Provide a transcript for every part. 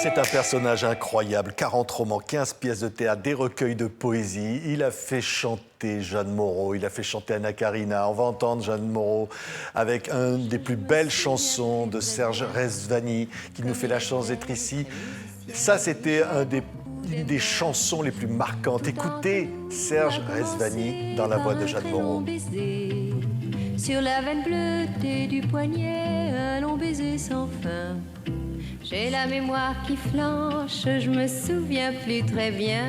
c'est un personnage incroyable. 40 romans, 15 pièces de théâtre, des recueils de poésie. Il a fait chanter Jeanne Moreau, il a fait chanter Anna Karina. On va entendre Jeanne Moreau avec une des plus belles chansons de Serge Rezvani, qui nous fait la chance d'être ici. Ça, c'était une des chansons les plus marquantes. Écoutez Serge Rezvani dans la voix de Jeanne Moreau. Sur la veine bleutée du poignet, un long baiser sans fin. J'ai la mémoire qui flanche, je me souviens plus très bien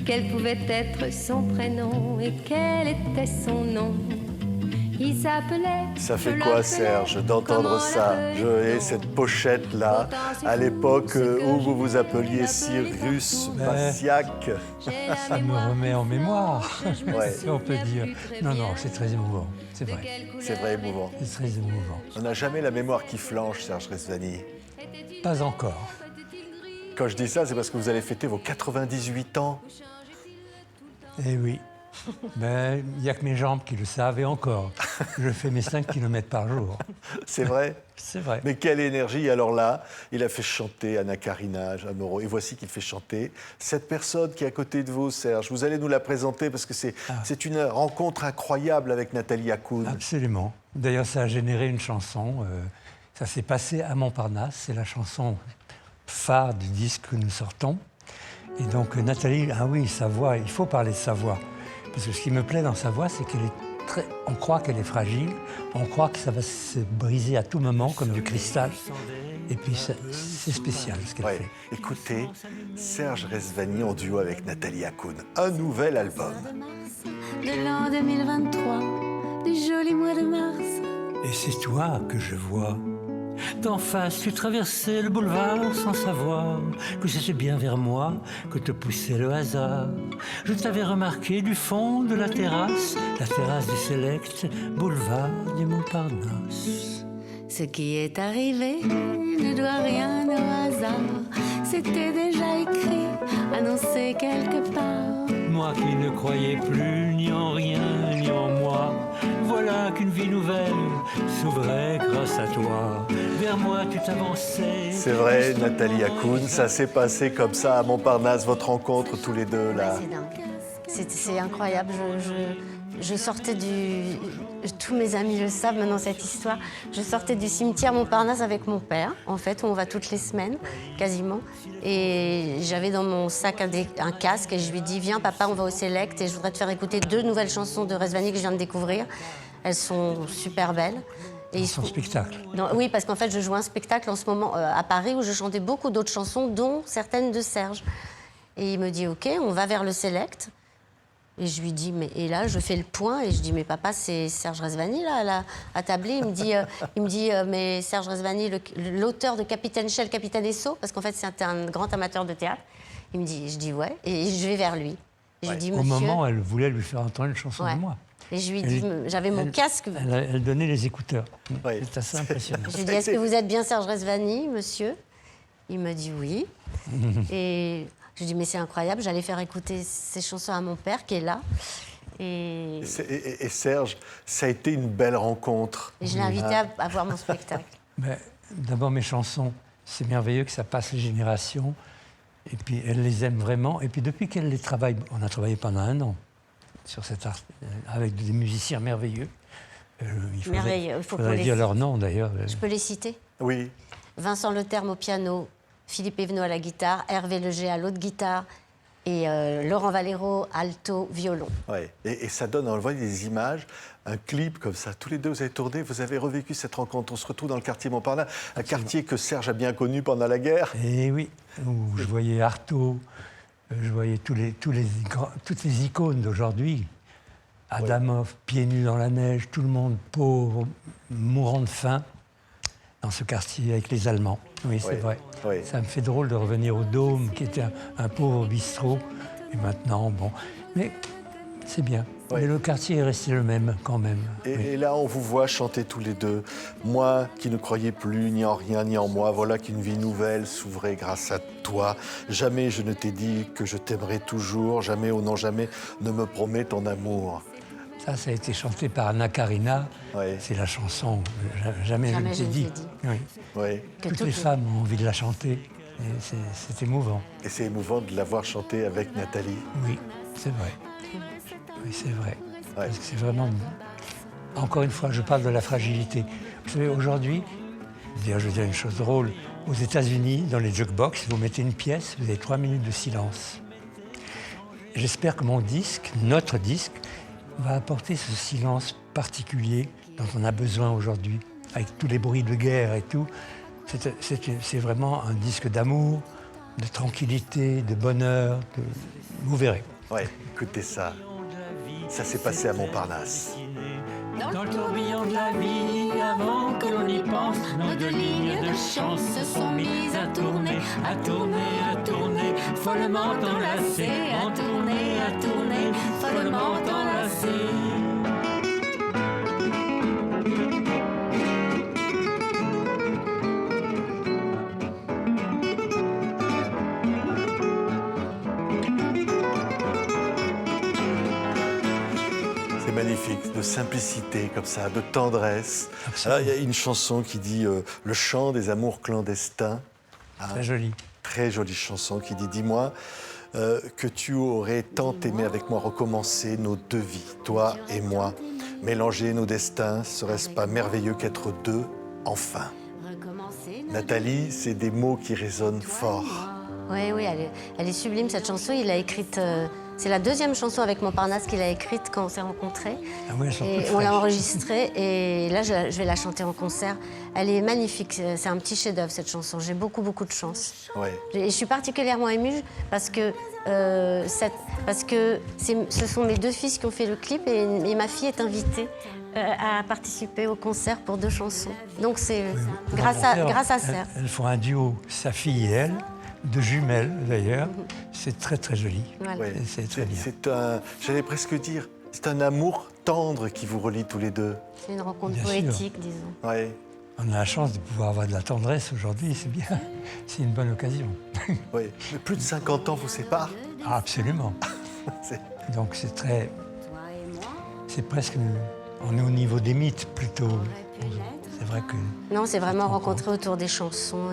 quel pouvait être son prénom et quel était son nom. Il s'appelait... Ça fait quoi, Serge, d'entendre ça? Et cette pochette-là, à l'époque où vous vous appeliez Cyrus Bassiac. Ça me remet en mémoire, Ouais. si on peut dire. Non, non, c'est très émouvant, c'est vrai. C'est vrai, émouvant. C'est très émouvant. On n'a jamais la mémoire qui flanche, Serge Rezvani. Pas encore. Quand je dis ça, c'est parce que vous allez fêter vos 98 ans. Eh oui. Mais il n'y a que mes jambes qui le savent et encore. Je fais mes 5 km par jour. C'est vrai? C'est vrai. Mais quelle énergie! Alors là, il a fait chanter Anna Karina, Jeanne Moreau. Et voici qu'il fait chanter cette personne qui est à côté de vous, Serge. Vous allez nous la présenter parce que c'est une rencontre incroyable avec Nathalie Akoun. Absolument. D'ailleurs, ça a généré une chanson. Ça s'est passé à Montparnasse. C'est la chanson phare du disque que nous sortons. Et donc, Nathalie, ah oui, sa voix, il faut parler de sa voix. Parce que ce qui me plaît dans sa voix, c'est qu'elle est très... On croit qu'elle est fragile, on croit que ça va se briser à tout moment, comme du cristal. Et puis, c'est spécial ce qu'elle fait. Écoutez, Serge Rezvani en duo avec Nathalie Akoun. Un nouvel album. De l'an 2023, du joli mois de mars. Et c'est toi que je vois. D'en face, tu traversais le boulevard sans savoir que c'était bien vers moi que te poussait le hasard. Je t'avais remarqué du fond de la terrasse du Select, boulevard du Montparnasse. Ce qui est arrivé ne doit rien au hasard. C'était déjà écrit, annoncé quelque part. Moi qui ne croyais plus ni en rien ni en moi, voilà qu'une vie nouvelle s'ouvrait grâce à toi. Vers moi tu t'avançais. C'est vrai, Nathalie Akoun, ça s'est passé comme ça à Montparnasse, votre rencontre tous les deux là. C'est dingue. C'est incroyable. Je sortais du... Tous mes amis le savent maintenant, cette histoire. Je sortais du cimetière Montparnasse avec mon père, en fait, où on va toutes les semaines, quasiment. Et j'avais dans mon sac un casque et je lui dis « Viens, papa, on va au Select et je voudrais te faire écouter 2 nouvelles chansons de Rezvani que je viens de découvrir. Elles sont super belles. » Et son spectacle. Oui, parce qu'en fait, je joue un spectacle en ce moment à Paris où je chantais beaucoup d'autres chansons, dont certaines de Serge. Et il me dit « Ok, on va vers le Select. » Et je lui dis, et là, je fais le point et je dis, mais papa, c'est Serge Rezvani, là, à tabler. Il me dit, mais Serge Rezvani, l'auteur de Capitaine Shell, Capitaine Esso, parce qu'en fait, c'est un grand amateur de théâtre. Je dis, ouais, et je vais vers lui. Et je lui dis, Au moment, elle voulait lui faire entendre une chanson de moi. Et je lui dis, j'avais mon casque. Elle donnait les écouteurs. Oui. C'est assez impressionnant. Je lui dis, est-ce que vous êtes bien Serge Rezvani, monsieur? Il me dit oui. Et... je lui dis, mais c'est incroyable, j'allais faire écouter ces chansons à mon père qui est là. Et Serge, ça a été une belle rencontre. je l'ai invité à voir mon spectacle. D'abord, mes chansons, c'est merveilleux que ça passe les générations. Et puis, elle les aime vraiment. Et puis, depuis qu'elle les travaille, on a travaillé pendant 1 an sur cet art, avec des musiciens merveilleux. Il faut faudrait dire leur nom, d'ailleurs. Je peux les citer? Oui. Vincent Leterme au piano, Philippe Evenot à la guitare, Hervé Leger à l'autre guitare et Laurent Valero, alto, violon. Ouais. Et ça donne, on voit des images, un clip comme ça. Tous les deux, vous avez tourné, vous avez revécu cette rencontre. On se retrouve dans le quartier Montparnasse, un quartier que Serge a bien connu pendant la guerre. Et oui, où je voyais Artaud, je voyais toutes les icônes d'aujourd'hui. Adamov, pieds nus dans la neige, tout le monde pauvre, mourant de faim, dans ce quartier avec les Allemands. Oui, c'est vrai. Oui. Ça me fait drôle de revenir au Dôme, qui était un pauvre bistrot. Et maintenant, bon... Mais c'est bien. Oui. Mais le quartier est resté le même, quand même. Et là, on vous voit chanter tous les deux. Moi qui ne croyais plus ni en rien ni en moi, voilà qu'une vie nouvelle s'ouvrait grâce à toi. Jamais je ne t'ai dit que je t'aimerais toujours. Jamais, oh non, jamais, ne me promets ton amour. Ça a été chanté par Anna Karina. Oui. C'est la chanson Jamais je ne t'ai dit. Oui. Oui. Toutes les femmes ont envie de la chanter. C'est émouvant. Et c'est émouvant de l'avoir chanté avec Nathalie. Oui, c'est vrai. Oui, c'est vrai. Ouais. Parce que c'est vraiment... Encore une fois, je parle de la fragilité. Vous savez, aujourd'hui, je veux dire une chose drôle, aux États-Unis, dans les jukebox, vous mettez une pièce, vous avez 3 minutes de silence. J'espère que mon disque, notre disque, va apporter ce silence particulier dont on a besoin aujourd'hui, avec tous les bruits de guerre et tout. C'est vraiment un disque d'amour, de tranquillité, de bonheur. Vous verrez. Ouais, écoutez ça. Ça s'est passé à Montparnasse. Dans le tourbillon de la vie, avant que l'on y pense, nos deux lignes de chance se sont mises à tourner, à tourner, à tourner, follement enlacées, à tourner, follement enlacées. C'est magnifique, de simplicité comme ça, de tendresse. Absolument. Alors, il y a une chanson qui dit le chant des amours clandestins. Très joli. Très jolie chanson qui dit dis-moi que tu aurais tant aimé avec moi recommencer nos deux vies, toi et moi. Mélanger nos destins, serait-ce pas merveilleux qu'être deux enfin? Nathalie, c'est des mots qui résonnent fort. Oui, elle est sublime cette chanson. Il l'a écrite. C'est la deuxième chanson avec Montparnasse qu'il a écrite quand on s'est rencontrés. Ah oui, elles sont Et toutes on l'a fraîches. enregistrée et là je vais la chanter en concert. Elle est magnifique. C'est un petit chef-d'œuvre cette chanson. J'ai beaucoup de chance. Ouais. Et je suis particulièrement émue parce que ce sont mes deux fils qui ont fait le clip et ma fille est invitée à participer au concert pour 2 chansons. Donc c'est grâce à ça. Elles font un duo, sa fille et elle, de jumelles d'ailleurs. C'est très joli. Voilà. Ouais. C'est très bien. C'est un, j'allais presque dire, c'est un amour tendre qui vous relie tous les deux. C'est une rencontre Bien poétique, disons. Ouais. On a la chance de pouvoir avoir de la tendresse aujourd'hui, c'est bien. C'est une bonne occasion. Ouais. Mais plus de 50 ans vous séparent. Ah, absolument. C'est- Donc c'est très... C'est presque... On est au niveau des mythes plutôt. C'est vrai que... Non, c'est vraiment rencontré autour des chansons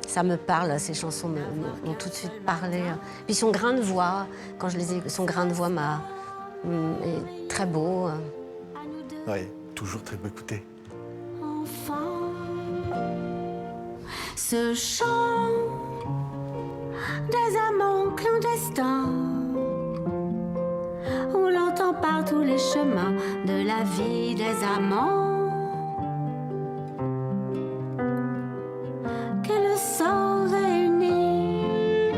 ça me parle, ces chansons m'ont tout de suite parlé. Puis son grain de voix, quand je les ai, son grain de voix est très beau. Ouais. Toujours très beau. Écoutez. Enfant, ce chant des amants clandestins, on l'entend par tous les chemins de la vie des amants. Que le sang réunit,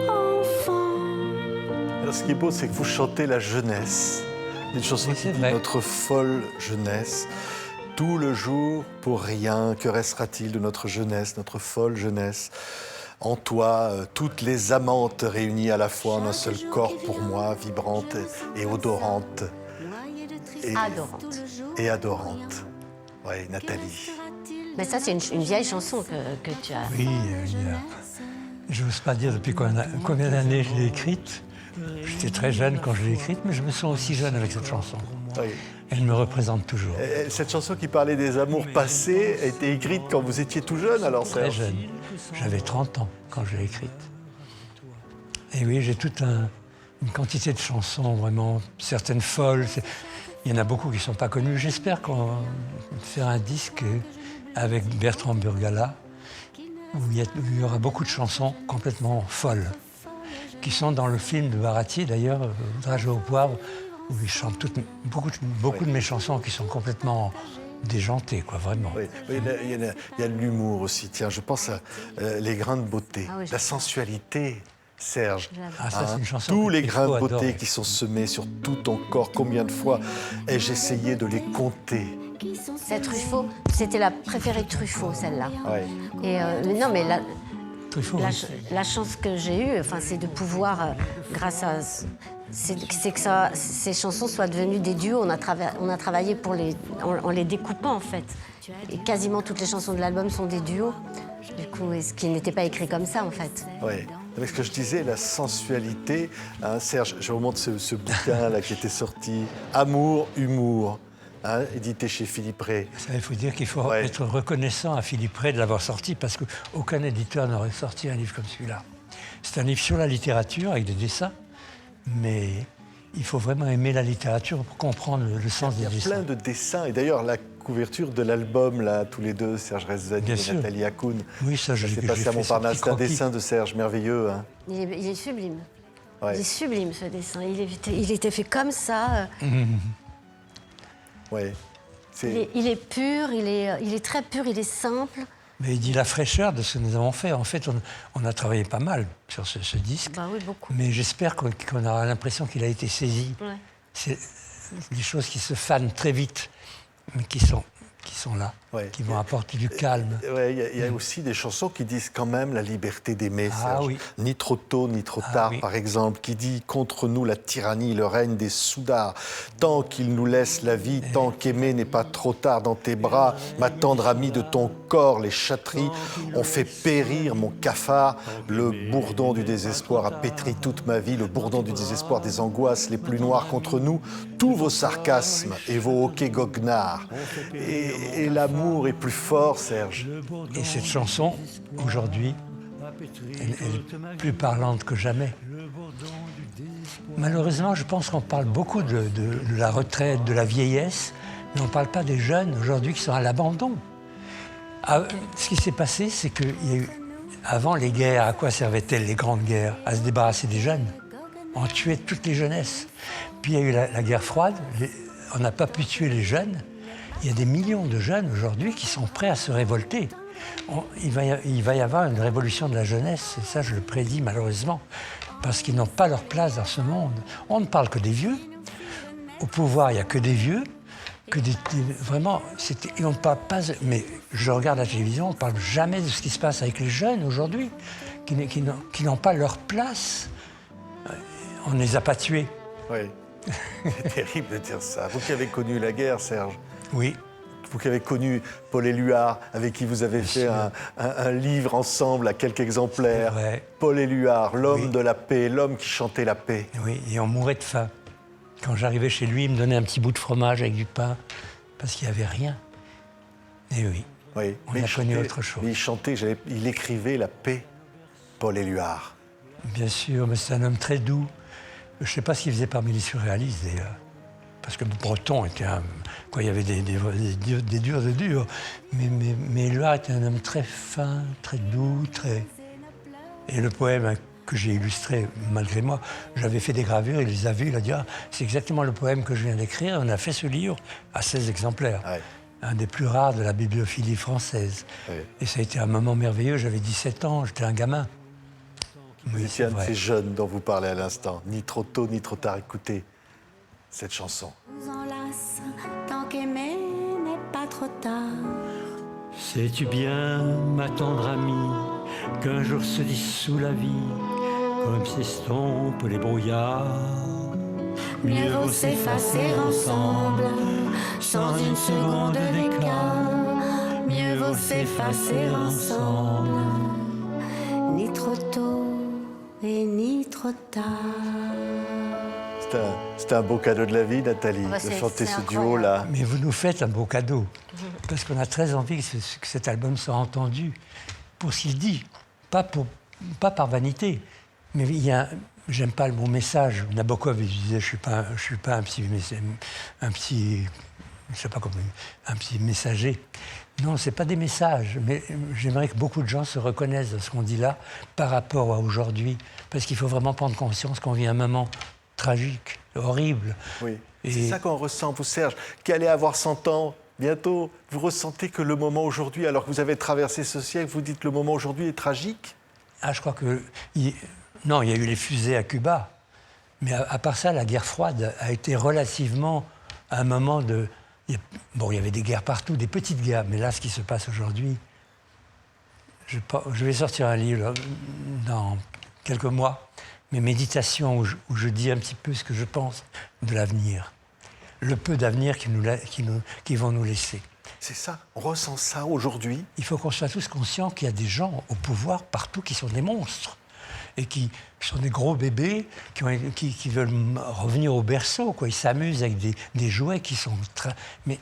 enfant. Alors ce qui est beau, c'est que vous chantez la jeunesse. Une chanson Oui, qui c'est dit vrai. notre folle jeunesse. Tout le jour pour rien, que restera-t-il de notre jeunesse, notre folle jeunesse? En toi, toutes les amantes réunies à la fois en un seul corps pour moi, vibrantes et odorantes. Et, Adorante. et adorantes. Oui, Nathalie. Mais ça, c'est une vieille chanson que tu as. Oui, je n'ose pas dire depuis combien d'années je l'ai écrite. J'étais très jeune quand je l'ai écrite, mais je me sens aussi jeune avec cette chanson. Oui. Elle me représente toujours. Et cette chanson qui parlait des amours passés a été écrite quand vous étiez tout jeune, alors Très Serge? jeune. J'avais 30 ans quand je l'ai écrite. Et oui, j'ai toute une quantité de chansons, vraiment, certaines folles. Il y en a beaucoup qui ne sont pas connues. J'espère qu'on va faire un disque avec Bertrand Burgala, où il y aura beaucoup de chansons complètement folles, qui sont dans le film de Baratier, d'ailleurs, Dragé au poivre, où il chante beaucoup de mes chansons qui sont complètement déjantées, quoi, vraiment. Oui, mais il y a de l'humour aussi. Tiens, je pense à Les grains de beauté, Ah oui, la sensualité, Serge. Ah, ça, c'est une chanson Tous que les il grains faut de beauté adorer. qui sont semés sur tout ton corps, combien de fois ai-je essayé de les compter? C'est Truffaut, c'était la préférée de Truffaut, celle-là. Ouais. Et mais non, mais Truffaut, oui. la chance que j'ai eue, enfin, c'est de pouvoir, grâce à... C'est que ces chansons soient devenues des duos. On a travaillé en les découpant, en fait. Et quasiment toutes les chansons de l'album sont des duos. Du coup, ce qui n'était pas écrit comme ça, en fait. Ouais. Avec ce que je disais, la sensualité, hein, Serge, je vous montre ce bouquin là qui était sorti, Amour, humour, hein, édité chez Philippe Ray. Il faut dire qu'il faut Ouais. être reconnaissant à Philippe Ray de l'avoir sorti parce qu'aucun éditeur n'aurait sorti un livre comme celui-là. C'est un livre sur la littérature avec des dessins, mais il faut vraiment aimer la littérature pour comprendre le sens Il des y a dessins. plein de dessins. Et d'ailleurs, la couverture de l'album, là, tous les deux, Serge Rezani Bien et sûr. Nathalie Hakoun. Oui, ça, je C'est l'ai passé à fait, Montparnasse. ce C'est un petit dessin de Serge, merveilleux. Hein. Il est sublime. Ouais. Il est sublime ce dessin. Il était fait comme ça. Ouais. Il est pur, il est très pur, il est simple. Mais il dit la fraîcheur de ce que nous avons fait. En fait, on a travaillé pas mal sur ce disque. Bah oui, beaucoup. Mais j'espère qu'on aura l'impression qu'il a été saisi. Ouais. C'est des choses qui se fanent très vite, mais qui sont là, Ouais. qui vont apporter du calme. Ouais, il y a aussi des chansons qui disent quand même la liberté d'aimer, Ah Serge. oui. Ni trop tôt, ni trop Ah tard, oui. par exemple, qui dit contre nous la tyrannie, le règne des soudards. Tant qu'il nous laisse la vie, tant qu'aimer n'est pas trop tard dans tes bras, ma tendre amie de ton corps, les chatteries ont fait périr mon cafard. Le bourdon du désespoir a pétri toute ma vie, le bourdon du désespoir des angoisses les plus noires contre nous, tous vos sarcasmes et vos hoquets goguenards. Et l'amour est plus fort, Serge. Et cette chanson, aujourd'hui, elle est plus parlante que jamais. Malheureusement, je pense qu'on parle beaucoup de la retraite, de la vieillesse, mais on ne parle pas des jeunes aujourd'hui qui sont à l'abandon. Ah, ce qui s'est passé, c'est qu'il y a eu, avant les guerres, à quoi servaient-elles les grandes guerres? À se débarrasser des jeunes. On tuait toutes les jeunesses. Puis il y a eu la guerre froide, on n'a pas pu tuer les jeunes. Il y a des millions de jeunes aujourd'hui qui sont prêts à se révolter. Il va y avoir une révolution de la jeunesse, et ça je le prédis malheureusement, parce qu'ils n'ont pas leur place dans ce monde. On ne parle que des vieux. Au pouvoir, il n'y a que des vieux, vraiment, et on ne parle pas. Mais je regarde la télévision, on ne parle jamais de ce qui se passe avec les jeunes aujourd'hui, qui n'ont pas leur place. On ne les a pas tués. Oui. C'est terrible de dire ça. Vous qui avez connu la guerre, Serge. Oui. Vous qui avez connu Paul Éluard, avec qui vous avez fait un livre ensemble à quelques exemplaires. C'est vrai. Paul Éluard, l'homme Oui. de la paix, l'homme qui chantait la paix. Oui, et on mourait de faim. Quand j'arrivais chez lui, il me donnait un petit bout de fromage avec du pain, parce qu'il n'y avait rien. Et oui, Oui. on Mais a il connu chantait- autre chose. mais il chantait, il écrivait la paix, Paul Éluard. Bien sûr, mais c'est un homme très doux. Je ne sais pas ce qu'il faisait parmi les surréalistes, d'ailleurs. Parce que Breton était il y avait des durs de durs. Mais Éluard était un homme très fin, très doux, très... Et le poème que j'ai illustré, malgré moi, j'avais fait des gravures, il les a vues, il a dit ah, c'est exactement le poème que je viens d'écrire. On a fait ce livre à 16 exemplaires. Ouais. Un des plus rares de la bibliophilie française. Ouais. Et ça a été un moment merveilleux. J'avais 17 ans, j'étais un gamin. Vous Oui, étiez c'est un de vrai. ces jeunes dont vous parlez à l'instant. Ni trop tôt, ni trop tard. Écoutez cette chanson. Nous enlace, tant qu'aimer n'est pas trop tard. Sais-tu bien, ma tendre amie, qu'un jour se dissout la vie, comme s'estompent les brouillards. Mieux vaut s'effacer ensemble, sans une seconde d'écart. Mieux vaut s'effacer ensemble, ni trop tôt et ni trop tard. C'était un beau cadeau de la vie, Nathalie, Bah, de c'est- chanter c'est ce incroyable. duo-là. Mais vous nous faites un beau cadeau. Parce qu'on a très envie que cet album soit entendu pour ce qu'il dit. Pas par vanité. Mais j'aime pas le mot message. Nabokov, il disait, je suis pas un petit je sais pas comment, un petit messager. Non, c'est pas des messages. Mais j'aimerais que beaucoup de gens se reconnaissent dans ce qu'on dit là par rapport à aujourd'hui. Parce qu'il faut vraiment prendre conscience qu'on vit un moment tragique, horrible. Oui. Et- C'est ça qu'on ressent, vous, Serge, qui allez avoir 100 ans bientôt. Vous ressentez que le moment aujourd'hui, alors que vous avez traversé ce siècle, vous dites que le moment aujourd'hui est tragique? Ah, je crois que... Non, il y a eu les fusées à Cuba. Mais à part ça, la guerre froide a été relativement un moment de... Bon, il y avait des guerres partout, des petites guerres. Mais là, ce qui se passe aujourd'hui... Je vais sortir un livre dans quelques mois, mes méditations, où je dis un petit peu ce que je pense de l'avenir. Le peu d'avenir qu'ils vont nous laisser. C'est ça, on ressent ça aujourd'hui. Il faut qu'on soit tous conscients qu'il y a des gens au pouvoir partout qui sont des monstres. et qui sont des gros bébés qui veulent revenir au berceau, quoi. Ils s'amusent avec des jouets qui sont... Mais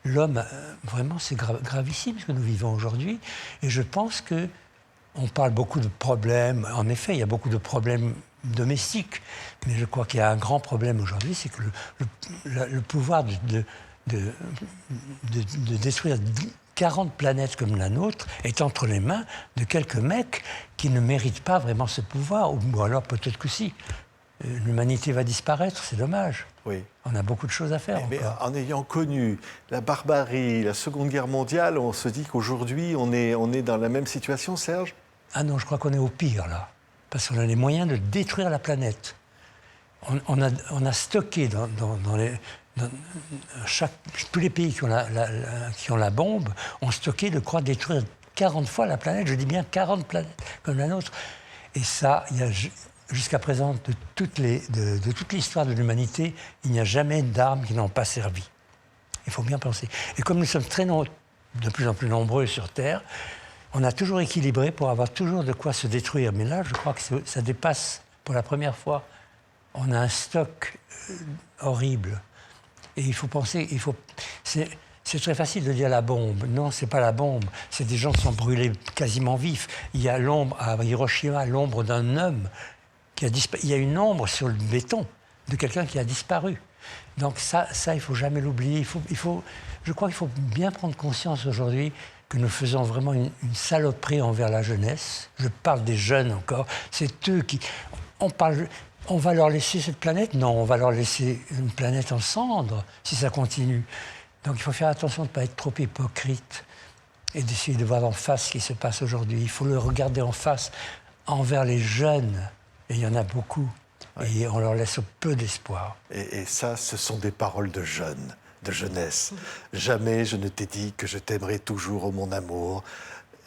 l'homme, vraiment, c'est gravissime ce que nous vivons aujourd'hui. Et je pense qu'on parle beaucoup de problèmes. En effet, il y a beaucoup de problèmes domestiques. Mais je crois qu'il y a un grand problème aujourd'hui, c'est que le pouvoir de détruire 40 planètes comme la nôtre est entre les mains de quelques mecs qui ne méritent pas vraiment ce pouvoir, ou alors peut-être que si. L'humanité va disparaître, c'est dommage. Oui. On a beaucoup de choses à faire Mais encore. en ayant connu la barbarie, la Seconde Guerre mondiale, on se dit qu'aujourd'hui, on est dans la même situation, Serge? Ah non, je crois qu'on est au pire, là. Parce qu'on a les moyens de détruire la planète. On a stocké tous les pays qui ont la bombe ont stocké de quoi détruire 40 fois la planète. Je dis bien 40 planètes comme la nôtre. Et ça, il y a jusqu'à présent, de toute l'histoire de l'humanité, il n'y a jamais d'armes qui n'ont pas servi. Il faut bien penser. Et comme nous sommes de plus en plus nombreux sur Terre, on a toujours équilibré pour avoir toujours de quoi se détruire. Mais là, je crois que ça dépasse, pour la première fois, on a un stock horrible. Et il faut penser, c'est très facile de dire la bombe. Non, c'est pas la bombe. C'est des gens qui sont brûlés quasiment vifs. Il y a l'ombre à Hiroshima, l'ombre d'un homme qui a disparu. Il y a une ombre sur le béton de quelqu'un qui a disparu. Donc ça, il faut jamais l'oublier. Je crois qu'il faut bien prendre conscience aujourd'hui que nous faisons vraiment une saloperie envers la jeunesse. Je parle des jeunes encore. C'est eux qui... On va leur laisser cette planète? Non, on va leur laisser une planète en cendres si ça continue. Donc il faut faire attention de ne pas être trop hypocrite et d'essayer de voir en face ce qui se passe aujourd'hui. Il faut le regarder en face envers les jeunes. Et il y en a beaucoup. Ouais. Et on leur laisse peu d'espoir. Et ça, ce sont des paroles de jeunes, de jeunesse. Jamais je ne t'ai dit que je t'aimerai toujours, ô mon amour.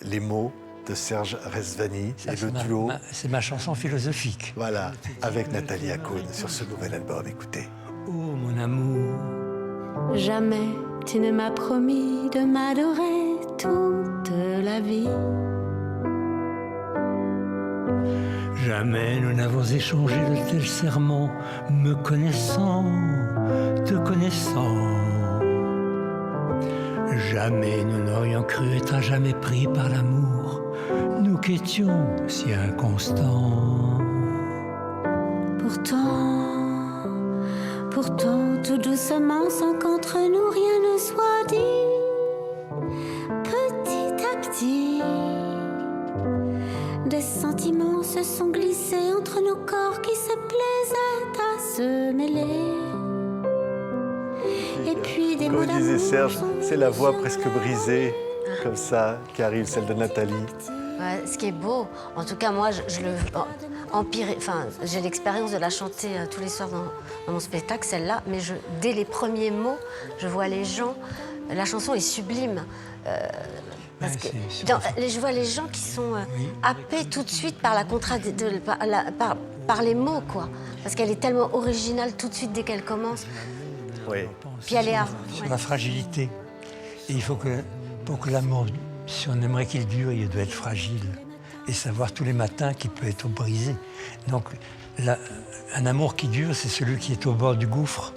Les mots de Serge Rezvani et le duo. C'est ma chanson philosophique. Voilà, avec Nathalie Akoun sur ce nouvel album. Écoutez. Oh mon amour. Jamais tu ne m'as promis de m'adorer toute la vie. Jamais nous n'avons échangé de tels serments, me connaissant, te connaissant. Jamais nous n'aurions cru être à jamais pris par l'amour, nous qui étions si inconstants. Pourtant, tout doucement, sans qu'entre nous rien ne soit dit, petit à petit, des sentiments se sont glissés entre nos corps qui se plaisaient à se mêler. Et puis des mots comme disait d'amour Serge, sont c'est la voix venus presque sur brisée, comme ça, qui arrive, celle de Nathalie. Ouais, ce qui est beau, en tout cas moi, j'ai l'expérience de la chanter tous les soirs dans mon spectacle, celle-là, mais dès les premiers mots, je vois les gens, la chanson est sublime. Parce que je vois les gens qui sont happés tout de suite par par les mots, quoi. Parce qu'elle est tellement originale tout de suite dès qu'elle commence. Oui. Puis elle est sur la fragilité. Et il faut que, pour que l'amour, si on aimerait qu'il dure, il doit être fragile. Et savoir tous les matins qu'il peut être brisé. Donc, un amour qui dure, c'est celui qui est au bord du gouffre.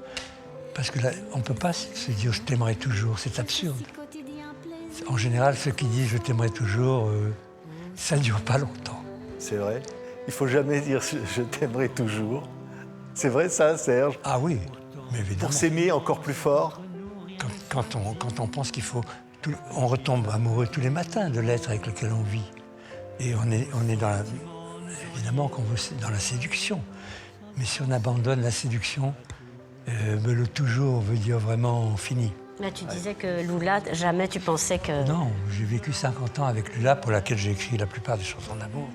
Parce que là, on ne peut pas se dire « je t'aimerai toujours », c'est absurde. En général, ceux qui disent « je t'aimerai toujours », ça ne dure pas longtemps. C'est vrai. Il ne faut jamais dire « je t'aimerai toujours ». C'est vrai ça, Serge? Ah oui, mais évidemment. Pour s'aimer encore plus fort? Quand on pense qu'il faut... on retombe amoureux tous les matins de l'être avec lequel on vit. Et on est dans la... Évidemment qu'on veut dans la séduction. Mais si on abandonne la séduction, le toujours veut dire vraiment fini. Là, tu disais que Lula, jamais tu pensais que... Non, j'ai vécu 50 ans avec Lula, pour laquelle j'ai écrit la plupart des chansons d'amour,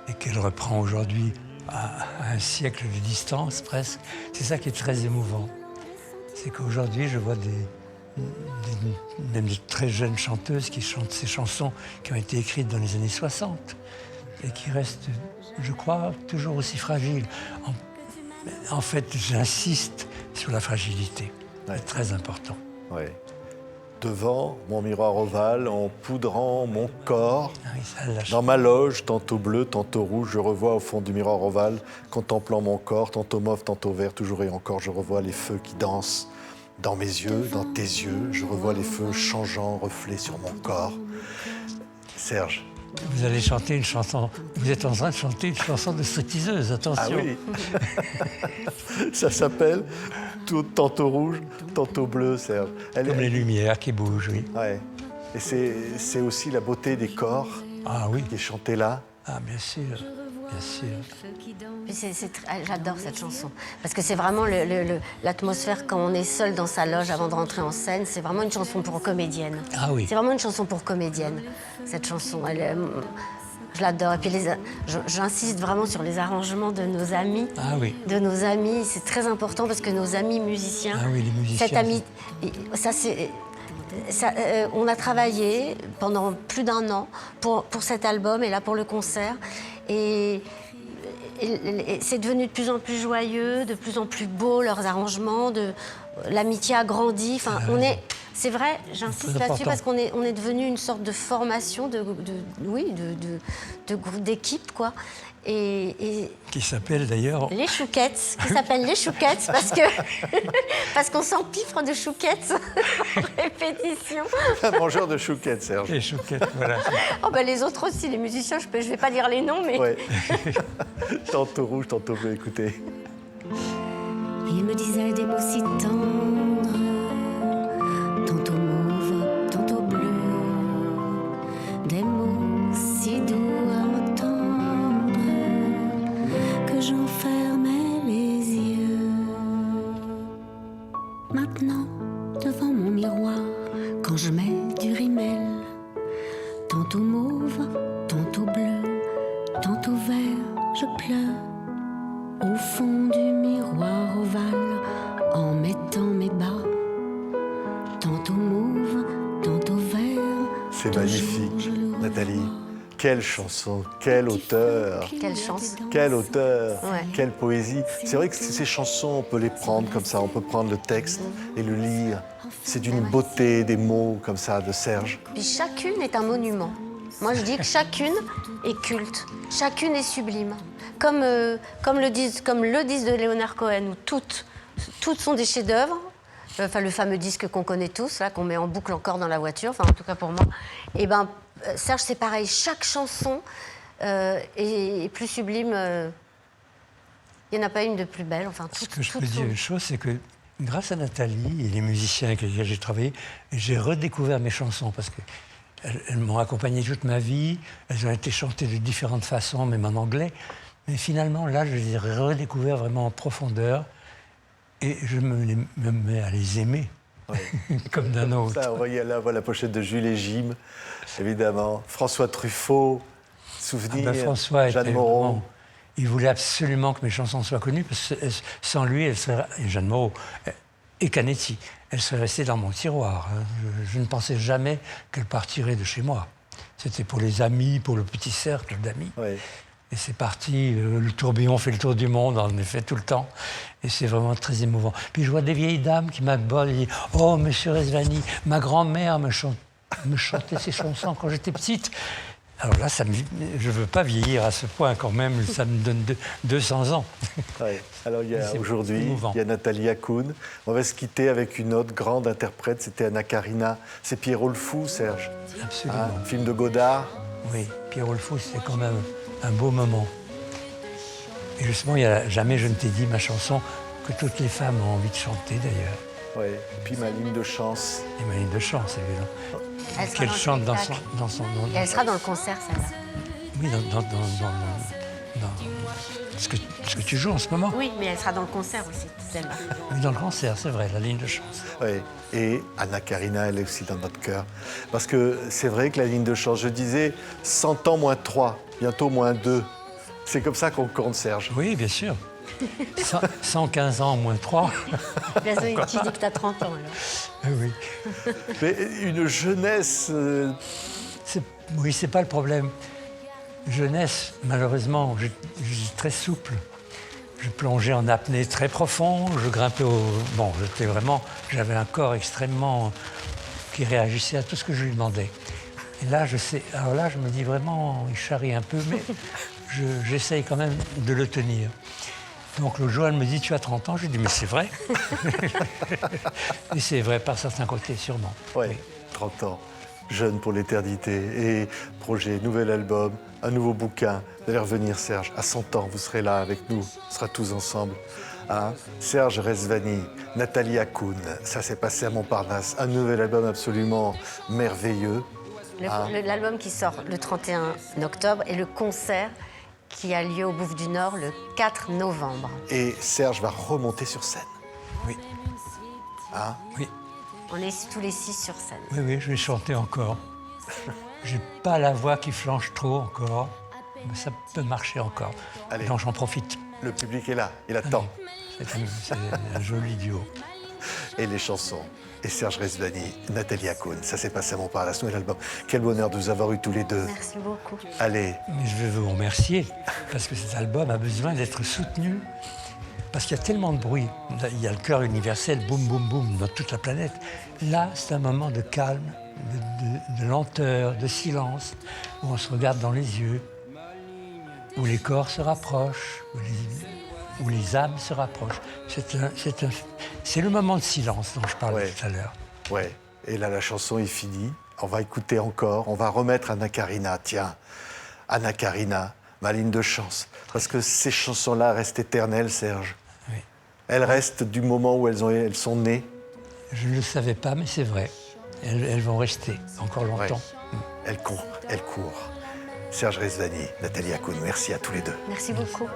et qu'elle reprend aujourd'hui à un siècle de distance, presque. C'est ça qui est très émouvant. C'est qu'aujourd'hui, je vois même des très jeunes chanteuses qui chantent ces chansons qui ont été écrites dans les années 60 et qui restent, je crois, toujours aussi fragiles. En fait, j'insiste sur la fragilité. C'est très important. Oui. devant mon miroir ovale, en poudrant mon corps. Ah oui, ça, elle l'a Dans ma loge, tantôt bleu, tantôt rouge, je revois au fond du miroir ovale, contemplant mon corps, tantôt mauve, tantôt vert, toujours et encore, je revois les feux qui dansent dans mes yeux, dans tes yeux, je revois les feux changeants, reflets sur mon corps. Serge. Vous allez chanter une chanson. Vous êtes en train de chanter une chanson de stripteaseuse, attention. Ah oui. Ça s'appelle Tantôt rouge, tantôt bleu, Serge. Comme les lumières qui bougent, oui. Ouais. Et c'est aussi la beauté des corps Ah oui. qui est chantée là. Ah, bien sûr. Bien sûr. J'adore cette chanson. Parce que c'est vraiment l'atmosphère quand on est seul dans sa loge avant de rentrer en scène. C'est vraiment une chanson pour comédienne. Ah oui. C'est vraiment une chanson pour comédienne, cette chanson. Je l'adore. Et puis j'insiste vraiment sur les arrangements de nos amis. Ah oui. De nos amis. C'est très important parce que nos amis musiciens. Ah oui, les musiciens. Cet ami, on a travaillé pendant plus d'1 an pour cet album et là pour le concert. Et c'est devenu de plus en plus joyeux, de plus en plus beau, leurs arrangements. L'amitié a grandi. Enfin, c'est vrai, j'insiste là-dessus parce qu'on est devenu une sorte de formation d'équipe, quoi. Et qui s'appelle d'ailleurs... Les Chouquettes, qui s'appellent les Chouquettes parce qu'on s'empiffre de chouquettes en répétition. Un mangeur de chouquettes, Serge. Les chouquettes, voilà. Oh ben les autres aussi, les musiciens, je vais pas dire les noms, mais... Ouais. Tantôt rouge, tantôt bleu, écoutez. Il me disait des mots si tendres, tantôt mauve, tantôt bleu, des mots si doux à entendre que j'enfermais les yeux. Maintenant, devant mon miroir, quand je mets du rimel, tantôt mauve, tantôt bleu, tantôt vert, je pleure. Au fond du miroir ovale, en mettant mes bas, tantôt mauve, tantôt vert. C'est magnifique, Nathalie. Quelle chanson, quel auteur. Quelle chance. Quel auteur, Ouais. quelle poésie. C'est vrai que ces chansons, on peut les prendre comme ça, on peut prendre le texte et le lire. C'est d'une beauté, des mots comme ça de Serge. Puis chacune est un monument. Moi, je dis que chacune est culte, chacune est sublime. Comme le disque de Leonard Cohen, où toutes sont des chefs-d'œuvre. Enfin, le fameux disque qu'on connaît tous, là, qu'on met en boucle encore dans la voiture, enfin, en tout cas pour moi. Et ben, Serge, c'est pareil. Chaque chanson est plus sublime. Il n'y en a pas une de plus belle. Enfin, Ce que je peux dire une chose, c'est que grâce à Nathalie et les musiciens avec lesquels j'ai travaillé, j'ai redécouvert mes chansons parce qu'elles m'ont accompagné toute ma vie. Elles ont été chantées de différentes façons, même en anglais. Mais finalement, là, je les ai redécouvertes vraiment en profondeur et je me mets à les aimer, Ouais. comme d'un autre. Ça, on voit la pochette de Jules et Jim, évidemment. François Truffaut, Souvenir, François Jeanne était Moreau. vraiment... Il voulait absolument que mes chansons soient connues, parce que sans lui, et Jeanne Moreau et Canetti, elles seraient restées dans mon tiroir. Je ne pensais jamais qu'elles partiraient de chez moi. C'était pour les amis, pour le petit cercle d'amis. Ouais. Et c'est parti, le tourbillon fait le tour du monde, en effet, tout le temps. Et c'est vraiment très émouvant. Puis je vois des vieilles dames qui m'abordent et disent « Oh, monsieur Rezvani, ma grand-mère me chantait ces chansons quand j'étais petite. » Alors là, je ne veux pas vieillir à ce point quand même, ça me donne 200 ans. Ouais. Alors C'est aujourd'hui, émouvant. il y a Nathalie Akoun. On va se quitter avec une autre grande interprète, c'était Anna Karina. C'est Pierrot le Fou, Serge. Absolument. Un film de Godard. Oui, Pierrot le Fou, c'est quand même un beau moment. Et justement, il y a Jamais je ne t'ai dit, ma chanson, que toutes les femmes ont envie de chanter d'ailleurs. Ouais. Et puis ma ligne de chance. Et ma ligne de chance, évidemment. Elle sera Qu'elle dans le chante dans spectacle. son Et elle sera dans le concert, celle-là. Oui, dans ce que tu joues en ce moment. Oui, mais elle sera dans le concert aussi, celle-là. Oui, dans le concert, c'est vrai, la ligne de chance. Ouais. Et Anna Karina, elle est aussi dans notre cœur. Parce que c'est vrai que la ligne de chance, je disais 100 ans moins 3, bientôt moins 2. C'est comme ça qu'on compte, Serge. Oui, bien sûr. 115 ans moins 3. Bien sûr, tu dis que tu as 30 ans, alors. Oui. Mais une jeunesse. Oui, c'est pas le problème. Jeunesse, malheureusement, je suis très souple. Je plongeais en apnée très profond, je grimpais au... Bon, j'avais un corps extrêmement qui réagissait à tout ce que je lui demandais. Et là, alors là, je me dis vraiment, il charrie un peu, mais j'essaye quand même de le tenir. Donc l'autre jour, elle me dit, tu as 30 ans. Je lui dis, mais c'est vrai. Et c'est vrai par certains côtés, sûrement. Ouais, Oui. 30 ans, jeune pour l'éternité. Et projet, nouvel album, un nouveau bouquin. Vous allez revenir, Serge. À 100 ans, vous serez là avec nous. On sera tous ensemble. Hein? Serge Rezvani, Nathalie Akoun. Ça s'est passé à Montparnasse. Un nouvel album absolument merveilleux. L'album qui sort le 31 octobre et le concert qui a lieu au Bouffe du Nord le 4 novembre. Et Serge va remonter sur scène. Oui. Hein? Oui. On est tous les 6 sur scène. Oui, oui, je vais chanter encore. J'ai pas la voix qui flanche trop encore, mais ça peut marcher encore. Allez. Donc j'en profite. Le public est là, il attend. C'est un joli duo. Et les chansons. Et Serge Rezvani, Nathalie Akoun. Ça s'est passé à Montparnasse, nouvel album. Quel bonheur de vous avoir eu tous les deux. Merci beaucoup. Allez, Mais je veux vous remercier, parce que cet album a besoin d'être soutenu. Parce qu'il y a tellement de bruit. Il y a le cœur universel, boum, boum, boum, dans toute la planète. Là, c'est un moment de calme, de lenteur, de silence, où on se regarde dans les yeux, où les corps se rapprochent, où les âmes se rapprochent. C'est le moment de silence dont je parlais Ouais. tout à l'heure. ouais. Et là, la chanson est finie. On va écouter encore. On va remettre Anna Karina. Tiens, Anna Karina, ma ligne de chance. Parce que ces chansons-là restent éternelles, Serge. Oui. Elles restent du moment où elles sont nées. Je ne le savais pas, mais c'est vrai. Elles vont rester encore Ouais. longtemps. Elles courent, elles courent. Serge Rezvani, Nathalie Akoun, merci à tous les deux. Merci beaucoup.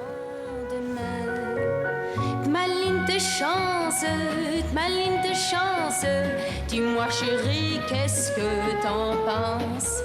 Ma ligne de chance, ma ligne de chance. Dis-moi chérie, qu'est-ce que t'en penses?